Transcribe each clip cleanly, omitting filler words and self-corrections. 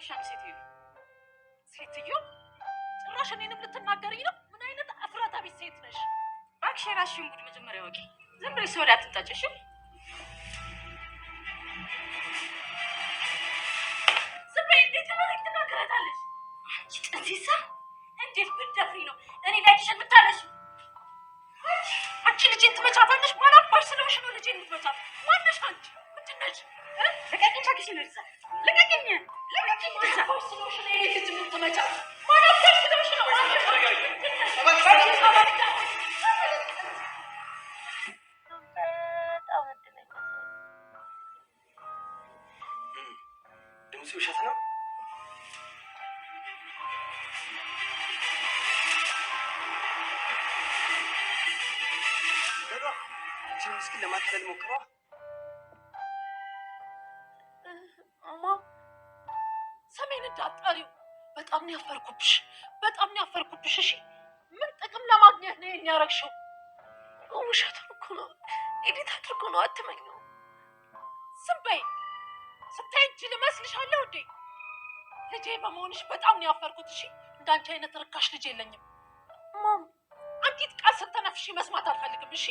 እባክሽ ሴትዮ ጭራሽ እኔንም ልትናገሪኝ ነው? ምን አይነት አፍራታ ቢስ ሴት ነሽ? እባክሽ የራስሽን ጉድ መጀመሪያ ወቂ። ዝም ብለሽ ሰው ላይ አትንጣጭሽ። ዝም በይ። እንዴት ለማለት ትናገራታለሽ? አንቺ ጥንሲሳ እንዴት ብትደፍሪ ነው እኔ ላይ ትሸልታለሽ? አንቺ ልጄን ትመቻታለሽ? ማናባሽ ስለሆንሽ ነው ልጄን የምትመቻት? ማነሽ አንቺ? ምንድን ነሽ? ልቀቂኝ እባክሽ ልርዛ። ልቀቂኝ ልርዛ። ማናባሽ ስለሆንሽ ነው እኔ ልጅ የምትመቻት? ማናባሽ ስለሆንሽ ነው? ድምፁ ውሸት ነው? ምስኪን ለማታለል ሞክሯ። ሰሜን እንዳጣሪው በጣም ነው ያፈርኩብሽ። እሺ ምን ጥቅም ለማግኘት ነው የሚያረግሽው? ውሸቱን እኮ ነው ኤዲት አድርጎ ነው። አትመኝ ነው። ዝም በይ። ስታይ ጅል እመስልሻለሁ እንዴ? ልጄ በመሆንሽ በጣም ነው ያፈርኩት። እሺ እንዳንቺ አይነት ርካሽ ልጅ የለኝም። አንዲት ቃል ስትነፍሺ መስማት አልፈልግም። እሺ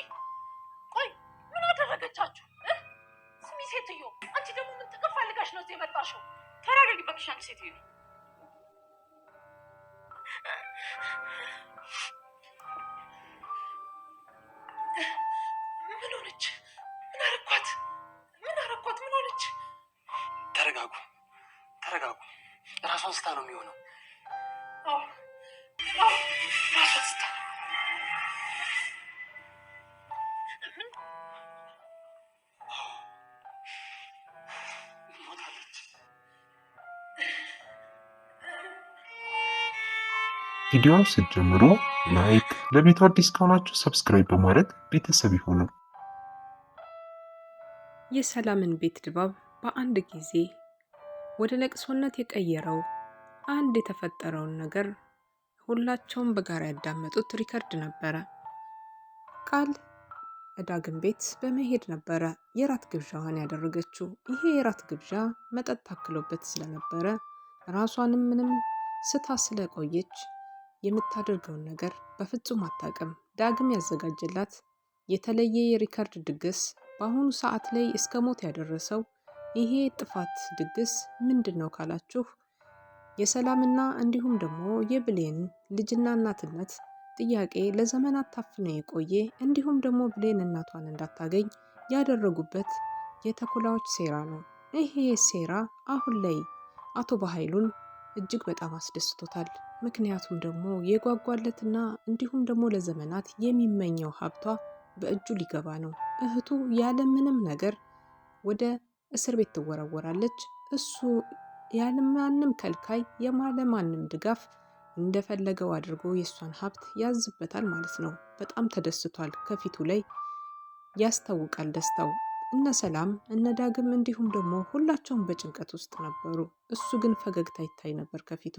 ቆይ ምን አደረገቻችሁ? ስሚ ሴትዮ፣ አንቺ ደግሞ ምን ጥቅም ፈልጋሽ ነው እዚህ የመጣሽው? ተረጋጊ እባክሽ አንቺ ሴትዮ። ምን ሆነች? ምን አረኳት? ምን ሆነች? ተረጋጉ። ራሷን ስታ ነው የሚሆነው። ራሷን ስታ ቪዲዮውን ስትጀምሩ ላይክ፣ ለቤቱ አዲስ ከሆናችሁ ሰብስክራይብ በማድረግ ቤተሰብ ይሁኑ። የሰላምን ቤት ድባብ በአንድ ጊዜ ወደ ለቅሶነት የቀየረው አንድ የተፈጠረውን ነገር ሁላቸውም በጋራ ያዳመጡት ሪከርድ ነበረ። ቃል ዳግም ቤት በመሄድ ነበረ የራት ግብዣዋን ያደረገችው። ይሄ የራት ግብዣ መጠጥ ታክሎበት ስለነበረ ራሷንም ምንም ስታ ስለቆየች የምታደርገውን ነገር በፍጹም አታውቅም። ዳግም ያዘጋጀላት የተለየ የሪከርድ ድግስ በአሁኑ ሰዓት ላይ እስከ ሞት ያደረሰው ይሄ ጥፋት ድግስ ምንድን ነው ካላችሁ የሰላምና እንዲሁም ደግሞ የብሌን ልጅና እናትነት ጥያቄ ለዘመናት ታፍኖ የቆየ እንዲሁም ደግሞ ብሌን እናቷን እንዳታገኝ ያደረጉበት የተኩላዎች ሴራ ነው። ይሄ ሴራ አሁን ላይ አቶ በኃይሉን እጅግ በጣም አስደስቶታል። ምክንያቱም ደግሞ የጓጓለትና እንዲሁም ደግሞ ለዘመናት የሚመኘው ሀብቷ በእጁ ሊገባ ነው። እህቱ ያለምንም ነገር ወደ እስር ቤት ትወረወራለች። እሱ ያለማንም ከልካይ የማለማንም ድጋፍ እንደፈለገው አድርጎ የእሷን ሀብት ያዝበታል ማለት ነው። በጣም ተደስቷል። ከፊቱ ላይ ያስታውቃል ደስታው። እነ ሰላም እነ ዳግም እንዲሁም ደግሞ ሁላቸውም በጭንቀት ውስጥ ነበሩ። እሱ ግን ፈገግታ ይታይ ነበር ከፊቱ።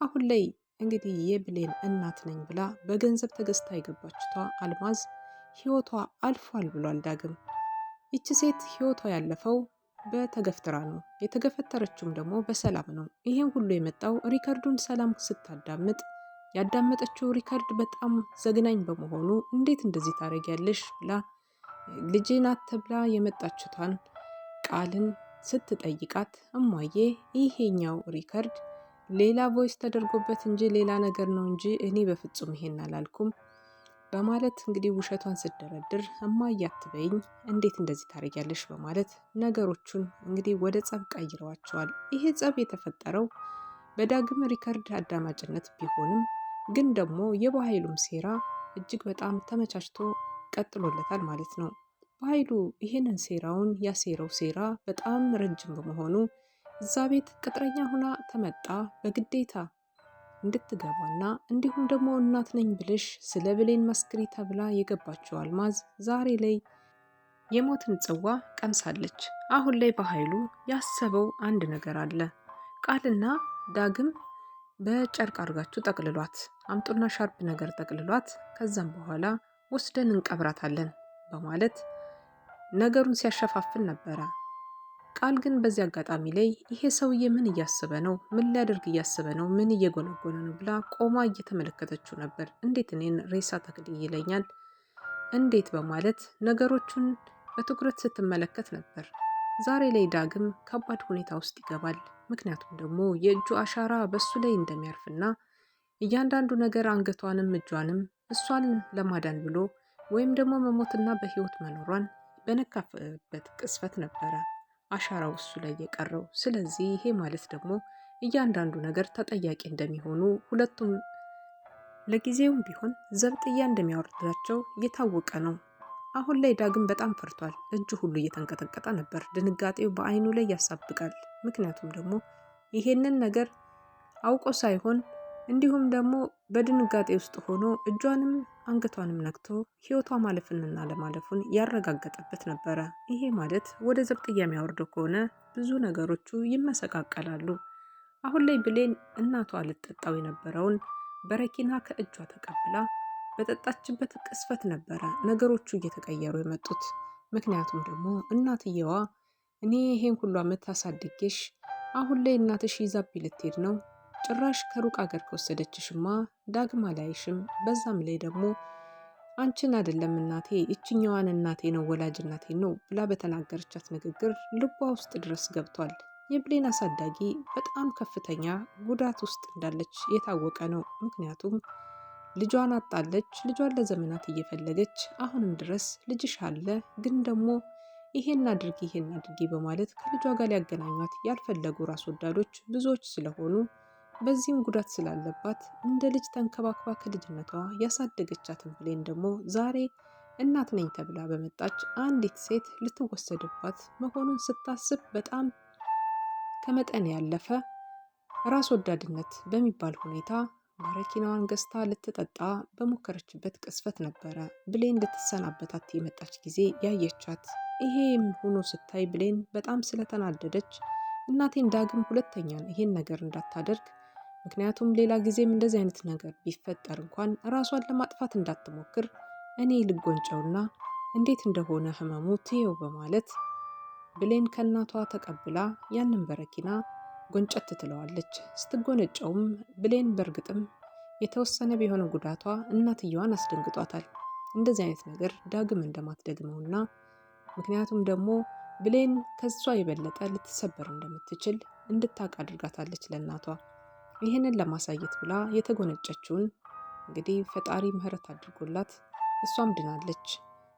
አሁን ላይ እንግዲህ የብሌን እናት ነኝ ብላ በገንዘብ ተገዝታ የገባችቷ አልማዝ ህይወቷ አልፏል ብሏል ዳግም። ይቺ ሴት ህይወቷ ያለፈው በተገፍትራ ነው። የተገፈተረችውም ደግሞ በሰላም ነው። ይሄን ሁሉ የመጣው ሪከርዱን ሰላም ስታዳምጥ ያዳመጠችው ሪከርድ በጣም ዘግናኝ በመሆኑ እንዴት እንደዚህ ታደርጊያለሽ ብላ ልጄ ናት ተብላ የመጣችቷን ቃልን ስትጠይቃት እማዬ ይሄኛው ሪከርድ ሌላ ቮይስ ተደርጎበት እንጂ ሌላ ነገር ነው እንጂ እኔ በፍጹም ይሄን አላልኩም በማለት እንግዲህ ውሸቷን ስትደረድር እማዬ አትበይኝ እንዴት እንደዚህ ታደርጊያለሽ በማለት ነገሮቹን እንግዲህ ወደ ጸብ ቀይረዋቸዋል። ይሄ ጸብ የተፈጠረው በዳግም ሪከርድ አዳማጭነት ቢሆንም ግን ደግሞ የበኃይሉም ሴራ እጅግ በጣም ተመቻችቶ ቀጥሎለታል ማለት ነው። በኃይሉ ይህንን ሴራውን ያሴረው ሴራ በጣም ረጅም በመሆኑ እዛ ቤት ቅጥረኛ ሁና ተመጣ በግዴታ እንድትገባና እንዲሁም ደግሞ እናት ነኝ ብልሽ ስለ ብሌን መስክሪ ተብላ የገባችው አልማዝ ዛሬ ላይ የሞትን ጽዋ ቀምሳለች። አሁን ላይ በኃይሉ ያሰበው አንድ ነገር አለ። ቃልና ዳግም በጨርቅ አድርጋችሁ ጠቅልሏት አምጡና ሻርፕ ነገር ጠቅልሏት ከዛም በኋላ ወስደን እንቀብራታለን በማለት ነገሩን ሲያሸፋፍን ነበረ። ቃል ግን በዚህ አጋጣሚ ላይ ይሄ ሰውዬ ምን እያሰበ ነው? ምን ሊያደርግ እያሰበ ነው? ምን እየጎነጎነ ነው? ብላ ቆማ እየተመለከተችው ነበር። እንዴት እኔን ሬሳ ተክልይ ይለኛል? እንዴት በማለት ነገሮቹን በትኩረት ስትመለከት ነበር። ዛሬ ላይ ዳግም ከባድ ሁኔታ ውስጥ ይገባል። ምክንያቱም ደግሞ የእጁ አሻራ በሱ ላይ እንደሚያርፍና እያንዳንዱ ነገር አንገቷንም እጇንም እሷን ለማዳን ብሎ ወይም ደግሞ መሞትና በህይወት መኖሯን በነካበት ቅስፈት ነበረ አሻራው እሱ ላይ የቀረው። ስለዚህ ይሄ ማለት ደግሞ እያንዳንዱ ነገር ተጠያቂ እንደሚሆኑ ሁለቱም ለጊዜውም ቢሆን ዘብጥያ እንደሚያወርዳቸው የታወቀ ነው። አሁን ላይ ዳግም በጣም ፈርቷል። እጁ ሁሉ እየተንቀጠቀጠ ነበር። ድንጋጤው በአይኑ ላይ ያሳብቃል። ምክንያቱም ደግሞ ይሄንን ነገር አውቆ ሳይሆን እንዲሁም ደግሞ በድንጋጤ ውስጥ ሆኖ እጇንም አንገቷንም ነክቶ ህይወቷ ማለፍንና ለማለፉን ያረጋገጠበት ነበረ። ይሄ ማለት ወደ ዘብጥያ የሚያወርደው ከሆነ ብዙ ነገሮቹ ይመሰቃቀላሉ። አሁን ላይ ብሌን እናቷ ልትጠጣው የነበረውን በረኪና ከእጇ ተቀብላ በጠጣችበት ቅስፈት ነበረ ነገሮቹ እየተቀየሩ የመጡት። ምክንያቱም ደግሞ እናትየዋ እኔ ይሄን ሁሉ ዓመት አሳድጌሽ አሁን ላይ እናትሽ ይዛብኝ ልትሄድ ነው፣ ጭራሽ ከሩቅ አገር ከወሰደችሽማ ዳግም አላይሽም፣ በዛም ላይ ደግሞ አንቺን አይደለም እናቴ እችኛዋን እናቴ ነው ወላጅ እናቴ ነው ብላ በተናገረቻት ንግግር ልቧ ውስጥ ድረስ ገብቷል። የብሌን አሳዳጊ በጣም ከፍተኛ ጉዳት ውስጥ እንዳለች የታወቀ ነው። ምክንያቱም ልጇን አጣለች። ልጇን ለዘመናት እየፈለገች አሁንም ድረስ ልጅሽ አለ፣ ግን ደግሞ ይሄን አድርጊ በማለት ከልጇ ጋር ሊያገናኟት ያልፈለጉ ራስ ወዳዶች ብዙዎች ስለሆኑ በዚህም ጉዳት ስላለባት እንደ ልጅ ተንከባክባ ከልጅነቷ ያሳደገቻትን ብሌን ደግሞ ዛሬ እናት ነኝ ተብላ በመጣች አንዲት ሴት ልትወሰድባት መሆኑን ስታስብ በጣም ከመጠን ያለፈ ራስ ወዳድነት በሚባል ሁኔታ በረኪናዋን ገዝታ ልትጠጣ በሞከረችበት ቅስፈት ነበረ ብሌን ልትሰናበታት የመጣች ጊዜ ያየቻት። ይሄም ሆኖ ስታይ ብሌን በጣም ስለተናደደች እናቴን ዳግም ሁለተኛ ይሄን ነገር እንዳታደርግ፣ ምክንያቱም ሌላ ጊዜም እንደዚህ አይነት ነገር ቢፈጠር እንኳን ራሷን ለማጥፋት እንዳትሞክር እኔ ልጎንጨውና እንዴት እንደሆነ ህመሙ ትየው በማለት ብሌን ከእናቷ ተቀብላ ያንን በረኪና ጎንጨት ትለዋለች። ስትጎነጨውም ብሌን በእርግጥም የተወሰነ ቢሆን ጉዳቷ እናትየዋን አስደንግጧታል። እንደዚህ አይነት ነገር ዳግም እንደማትደግመውና ምክንያቱም ደግሞ ብሌን ከሷ የበለጠ ልትሰበር እንደምትችል እንድታውቅ አድርጋታለች ለእናቷ። ይህንን ለማሳየት ብላ የተጎነጨችውን እንግዲህ ፈጣሪ ምህረት አድርጎላት እሷም ድናለች።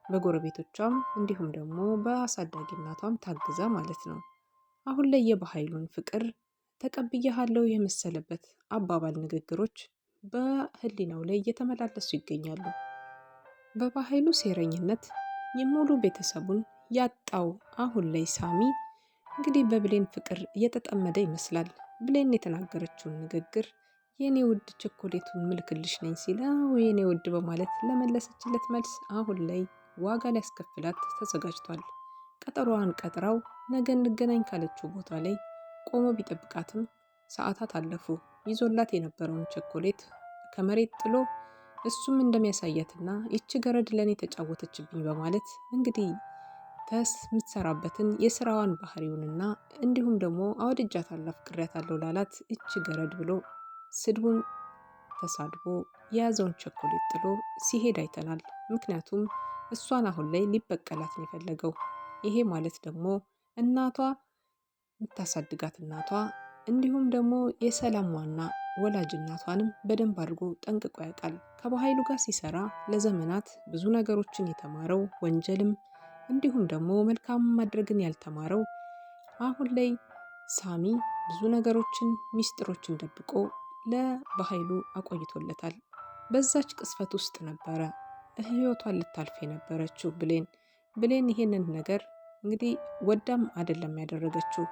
በጎረቤቶቿም እንዲሁም ደግሞ በአሳዳጊ እናቷም ታግዛ ማለት ነው። አሁን ላይ የበኃይሉን ፍቅር ተቀብያለሁ የመሰለበት አባባል ንግግሮች በህሊናው ላይ እየተመላለሱ ይገኛሉ። በበኃይሉ ሴረኝነት የሙሉ ቤተሰቡን ያጣው አሁን ላይ ሳሚ እንግዲህ በብሌን ፍቅር እየተጠመደ ይመስላል። ብሌን የተናገረችውን ንግግር የኔ ውድ ቸኮሌቱን ምልክልሽ ነኝ ሲለው የኔ ውድ በማለት ለመለሰችለት መልስ አሁን ላይ ዋጋ ሊያስከፍላት ተዘጋጅቷል። ቀጠሮዋን ቀጥራው ነገ እንገናኝ ካለችው ቦታ ላይ ቆሞ ቢጠብቃትም ሰዓታት አለፉ። ይዞላት የነበረውን ቸኮሌት ከመሬት ጥሎ እሱም እንደሚያሳያትና ይቺ ገረድ ለኔ ተጫወተችብኝ በማለት እንግዲህ የምትሰራበትን የስራዋን ባህሪውንና እንዲሁም ደግሞ አወድጃታለሁ አፍቅሬያታለሁ ላላት ይቺ ገረድ ብሎ ስድቡን ተሳድቦ የያዘውን ቸኮሌት ጥሎ ሲሄድ አይተናል። ምክንያቱም እሷን አሁን ላይ ሊበቀላት ነው የፈለገው። ይሄ ማለት ደግሞ እናቷ የምታሳድጋት እናቷ እንዲሁም ደግሞ የሰላም ዋና ወላጅ እናቷንም በደንብ አድርጎ ጠንቅቆ ያውቃል። ከበኃይሉ ጋር ሲሰራ ለዘመናት ብዙ ነገሮችን የተማረው ወንጀልም እንዲሁም ደግሞ መልካም ማድረግን ያልተማረው አሁን ላይ ሳሚ ብዙ ነገሮችን ሚስጥሮችን ደብቆ ለበኃይሉ አቆይቶለታል። በዛች ቅስፈት ውስጥ ነበረ ህይወቷን ልታልፍ የነበረችው ብሌን ይሄንን ነገር እንግዲህ ወዳም አይደለም ያደረገችው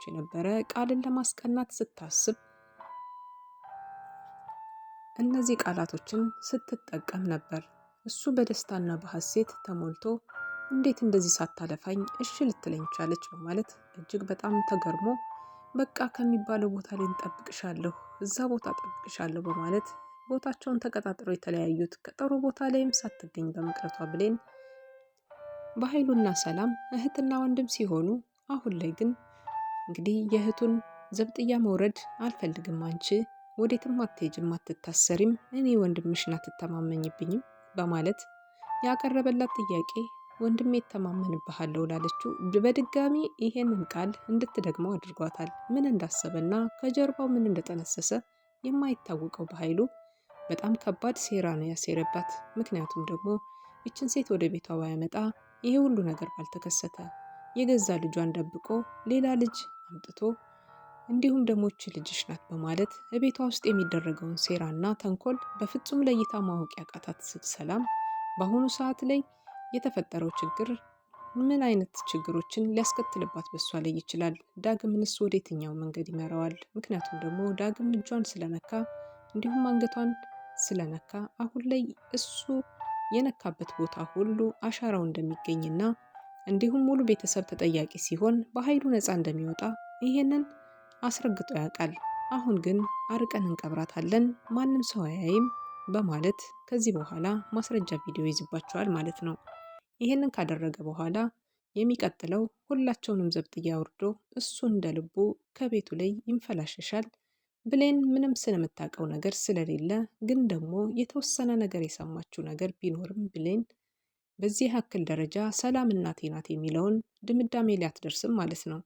የነበረ ቃልን ለማስቀናት ስታስብ እነዚህ ቃላቶችን ስትጠቀም ነበር። እሱ በደስታና በሐሴት ተሞልቶ እንዴት እንደዚህ ሳታለፋኝ እሺ ልትለኝ ቻለች በማለት እጅግ በጣም ተገርሞ በቃ ከሚባለው ቦታ ላይ እንጠብቅሻለሁ፣ እዛ ቦታ ጠብቅሻለሁ በማለት ቦታቸውን ተቀጣጥረው የተለያዩት ቀጠሮ ቦታ ላይም ሳትገኝ በመቅረቷ ብሌን በኃይሉና ሰላም እህትና ወንድም ሲሆኑ አሁን ላይ ግን እንግዲህ የእህቱን ዘብጥያ መውረድ አልፈልግም፣ አንቺ ወዴትም አትሄጂም፣ አትታሰሪም፣ እኔ ወንድምሽን አትተማመኝብኝም በማለት ያቀረበላት ጥያቄ ወንድሜ እተማመንብሃለሁ ላለችው በድጋሚ ይሄንን ቃል እንድትደግመው አድርጓታል። ምን እንዳሰበና ከጀርባው ምን እንደጠነሰሰ የማይታወቀው በኃይሉ በጣም ከባድ ሴራ ነው ያሴረባት። ምክንያቱም ደግሞ ይችን ሴት ወደ ቤቷ ባያመጣ ይሄ ሁሉ ነገር ባልተከሰተ፣ የገዛ ልጇን ደብቆ ሌላ ልጅ አምጥቶ እንዲሁም ደግሞ እቺ ልጅሽ ናት በማለት በቤቷ ውስጥ የሚደረገውን ሴራና ተንኮል በፍጹም ለይታ ማወቅ ያቃታት ሰላም በአሁኑ ሰዓት ላይ የተፈጠረው ችግር ምን አይነት ችግሮችን ሊያስከትልባት በሷ ላይ ይችላል? ዳግምንስ ወደ የትኛው መንገድ ይመራዋል? ምክንያቱም ደግሞ ዳግም እጇን ስለነካ እንዲሁም አንገቷን ስለነካ አሁን ላይ እሱ የነካበት ቦታ ሁሉ አሻራው እንደሚገኝና እንዲሁም ሙሉ ቤተሰብ ተጠያቂ ሲሆን በኃይሉ ነፃ እንደሚወጣ ይሄንን አስረግጦ ያውቃል። አሁን ግን አርቀን እንቀብራታለን፣ ማንም ሰው አያይም በማለት ከዚህ በኋላ ማስረጃ ቪዲዮ ይዝባቸዋል ማለት ነው። ይሄንን ካደረገ በኋላ የሚቀጥለው ሁላቸውንም ዘብጥያ አውርዶ እሱ እንደ ልቡ ከቤቱ ላይ ይንፈላሸሻል። ብሌን ምንም ስለምታውቀው ነገር ስለሌለ ግን ደግሞ የተወሰነ ነገር የሰማችው ነገር ቢኖርም ብሌን በዚህ ያክል ደረጃ ሰላም እናቴ ናት የሚለውን ድምዳሜ ላይ አትደርስም ማለት ነው።